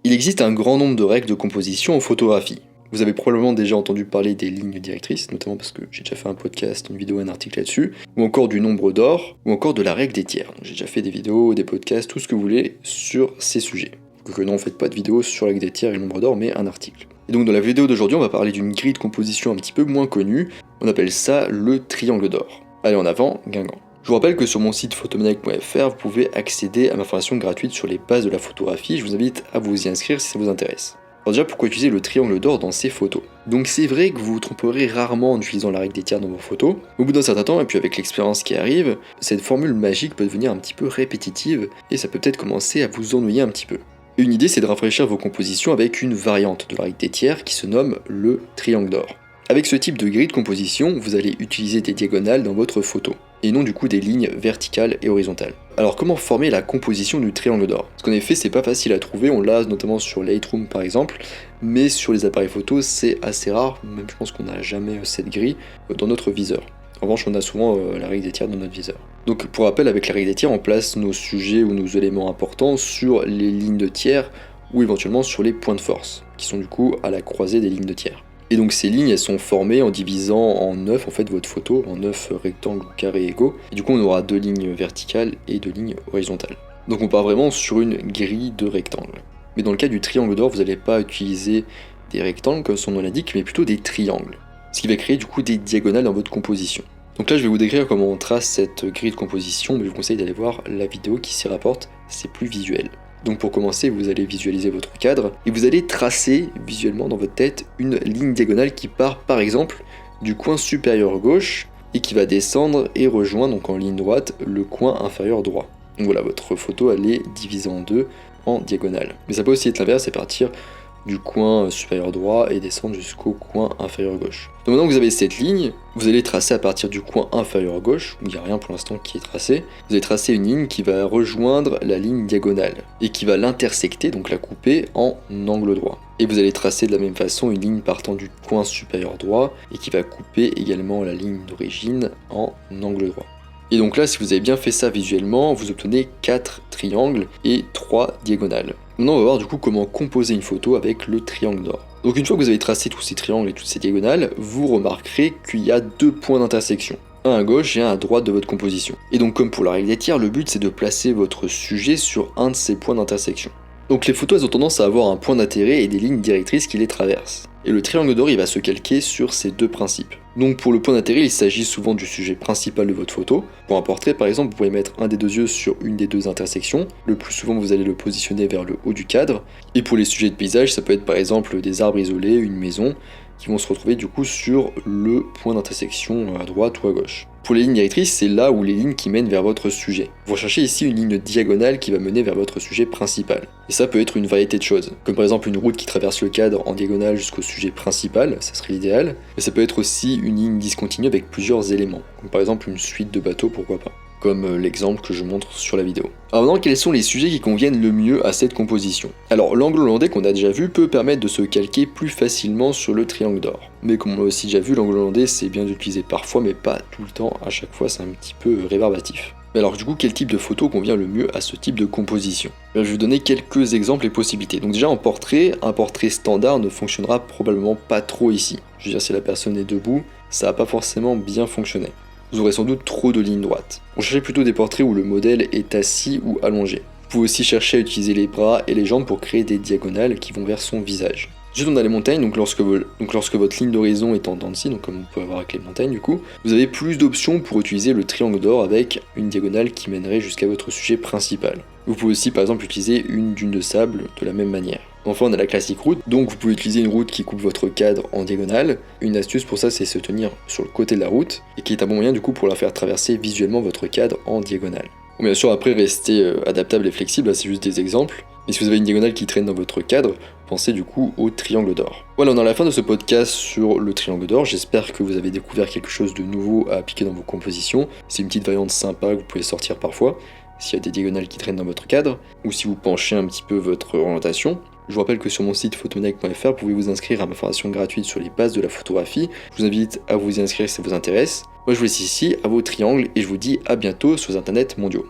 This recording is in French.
Il existe un grand nombre de règles de composition en photographie. Vous avez probablement déjà entendu parler des lignes directrices, notamment parce que j'ai déjà fait un podcast, une vidéo, un article là-dessus, ou encore du nombre d'or, ou encore de la règle des tiers. Donc j'ai déjà fait des vidéos, des podcasts, tout ce que vous voulez sur ces sujets. Quoique non, faites pas de vidéo sur la règle des tiers et le nombre d'or, mais un article. Et donc dans la vidéo d'aujourd'hui, on va parler d'une grille de composition un petit peu moins connue, on appelle ça le triangle d'or. Allez en avant, Guingamp. Je vous rappelle que sur mon site photomaniac.fr, vous pouvez accéder à ma formation gratuite sur les bases de la photographie, je vous invite à vous y inscrire si ça vous intéresse. Alors déjà, pourquoi utiliser le triangle d'or dans ces photos? Donc c'est vrai que vous vous tromperez rarement en utilisant la règle des tiers dans vos photos. Au bout d'un certain temps, et puis avec l'expérience qui arrive, cette formule magique peut devenir un petit peu répétitive, et ça peut peut-être commencer à vous ennuyer un petit peu. Et une idée, c'est de rafraîchir vos compositions avec une variante de la règle des tiers qui se nomme le triangle d'or. Avec ce type de grille de composition, vous allez utiliser des diagonales dans votre photo, et non du coup des lignes verticales et horizontales. Alors comment former la composition du triangle d'or? Parce qu'en effet c'est pas facile à trouver, on l'a notamment sur Lightroom par exemple, mais sur les appareils photo c'est assez rare, même je pense qu'on n'a jamais cette grille dans notre viseur. En revanche on a souvent la règle des tiers dans notre viseur. Donc pour rappel, avec la règle des tiers on place nos sujets ou nos éléments importants sur les lignes de tiers ou éventuellement sur les points de force, qui sont du coup à la croisée des lignes de tiers. Et donc ces lignes, elles sont formées en divisant en 9 en fait votre photo, en 9 rectangles ou carrés égaux. Et du coup on aura 2 lignes verticales et 2 lignes horizontales. Donc on part vraiment sur une grille de rectangles. Mais dans le cas du triangle d'or, vous n'allez pas utiliser des rectangles comme son nom l'indique, mais plutôt des triangles. Ce qui va créer du coup des diagonales dans votre composition. Donc là je vais vous décrire comment on trace cette grille de composition, mais je vous conseille d'aller voir la vidéo qui s'y rapporte, c'est plus visuel. Donc pour commencer, vous allez visualiser votre cadre et vous allez tracer visuellement dans votre tête une ligne diagonale qui part par exemple du coin supérieur gauche et qui va descendre et rejoindre donc en ligne droite le coin inférieur droit. Donc voilà, votre photo elle est divisée en deux en diagonale. Mais ça peut aussi être l'inverse et partir du coin supérieur droit et descendre jusqu'au coin inférieur gauche. Donc maintenant que vous avez cette ligne, vous allez tracer à partir du coin inférieur gauche, où il n'y a rien pour l'instant qui est tracé, vous allez tracer une ligne qui va rejoindre la ligne diagonale, et qui va l'intersecter, donc la couper en angle droit. Et vous allez tracer de la même façon une ligne partant du coin supérieur droit, et qui va couper également la ligne d'origine en angle droit. Et donc là, si vous avez bien fait ça visuellement, vous obtenez 4 triangles et 3 diagonales. Maintenant, on va voir du coup comment composer une photo avec le triangle d'or. Donc une fois que vous avez tracé tous ces triangles et toutes ces diagonales, vous remarquerez qu'il y a 2 points d'intersection. Un à gauche et un à droite de votre composition. Et donc comme pour la règle des tiers, le but c'est de placer votre sujet sur un de ces points d'intersection. Donc les photos elles ont tendance à avoir un point d'intérêt et des lignes directrices qui les traversent. Et le triangle d'or il va se calquer sur ces deux principes. Donc pour le point d'intérêt, il s'agit souvent du sujet principal de votre photo. Pour un portrait par exemple, vous pouvez mettre un des deux yeux sur une des deux intersections. Le plus souvent vous allez le positionner vers le haut du cadre. Et pour les sujets de paysage, ça peut être par exemple des arbres isolés, une maison, qui vont se retrouver du coup sur le point d'intersection à droite ou à gauche. Pour les lignes directrices, c'est là où les lignes qui mènent vers votre sujet. Vous recherchez ici une ligne diagonale qui va mener vers votre sujet principal. Et ça peut être une variété de choses, comme par exemple une route qui traverse le cadre en diagonale jusqu'au sujet principal, ça serait l'idéal. Mais ça peut être aussi une ligne discontinue avec plusieurs éléments, comme par exemple une suite de bateaux, pourquoi pas. Comme l'exemple que je montre sur la vidéo. Alors maintenant, quels sont les sujets qui conviennent le mieux à cette composition? Alors l'angle hollandais qu'on a déjà vu peut permettre de se calquer plus facilement sur le triangle d'or. Mais comme on l'a aussi déjà vu, l'angle hollandais c'est bien d'utiliser parfois mais pas tout le temps, à chaque fois c'est un petit peu rébarbatif. Mais alors du coup, quel type de photo convient le mieux à ce type de composition? Je vais vous donner quelques exemples et possibilités. Donc déjà en portrait, un portrait standard ne fonctionnera probablement pas trop ici. Je veux dire, si la personne est debout, ça va pas forcément bien fonctionner. Vous aurez sans doute trop de lignes droites. On cherchez plutôt des portraits où le modèle est assis ou allongé. Vous pouvez aussi chercher à utiliser les bras et les jambes pour créer des diagonales qui vont vers son visage. Ensuite on a les montagnes, donc lorsque votre ligne d'horizon est en dents de scie, donc comme on peut avoir avec les montagnes du coup, vous avez plus d'options pour utiliser le triangle d'or avec une diagonale qui mènerait jusqu'à votre sujet principal. Vous pouvez aussi par exemple utiliser une dune de sable de la même manière. Enfin on a la classique route, donc vous pouvez utiliser une route qui coupe votre cadre en diagonale. Une astuce pour ça c'est se tenir sur le côté de la route, et qui est un bon moyen du coup pour la faire traverser visuellement votre cadre en diagonale. Bon, bien sûr après rester adaptable et flexible, là c'est juste des exemples. Mais si vous avez une diagonale qui traîne dans votre cadre, pensez du coup au triangle d'or. Voilà, on est à la fin de ce podcast sur le triangle d'or. J'espère que vous avez découvert quelque chose de nouveau à appliquer dans vos compositions. C'est une petite variante sympa que vous pouvez sortir parfois, s'il y a des diagonales qui traînent dans votre cadre, ou si vous penchez un petit peu votre orientation. Je vous rappelle que sur mon site photomaniac.fr, vous pouvez vous inscrire à ma formation gratuite sur les bases de la photographie. Je vous invite à vous y inscrire si ça vous intéresse. Moi je vous laisse ici, à vos triangles, et je vous dis à bientôt sur les internets mondiaux.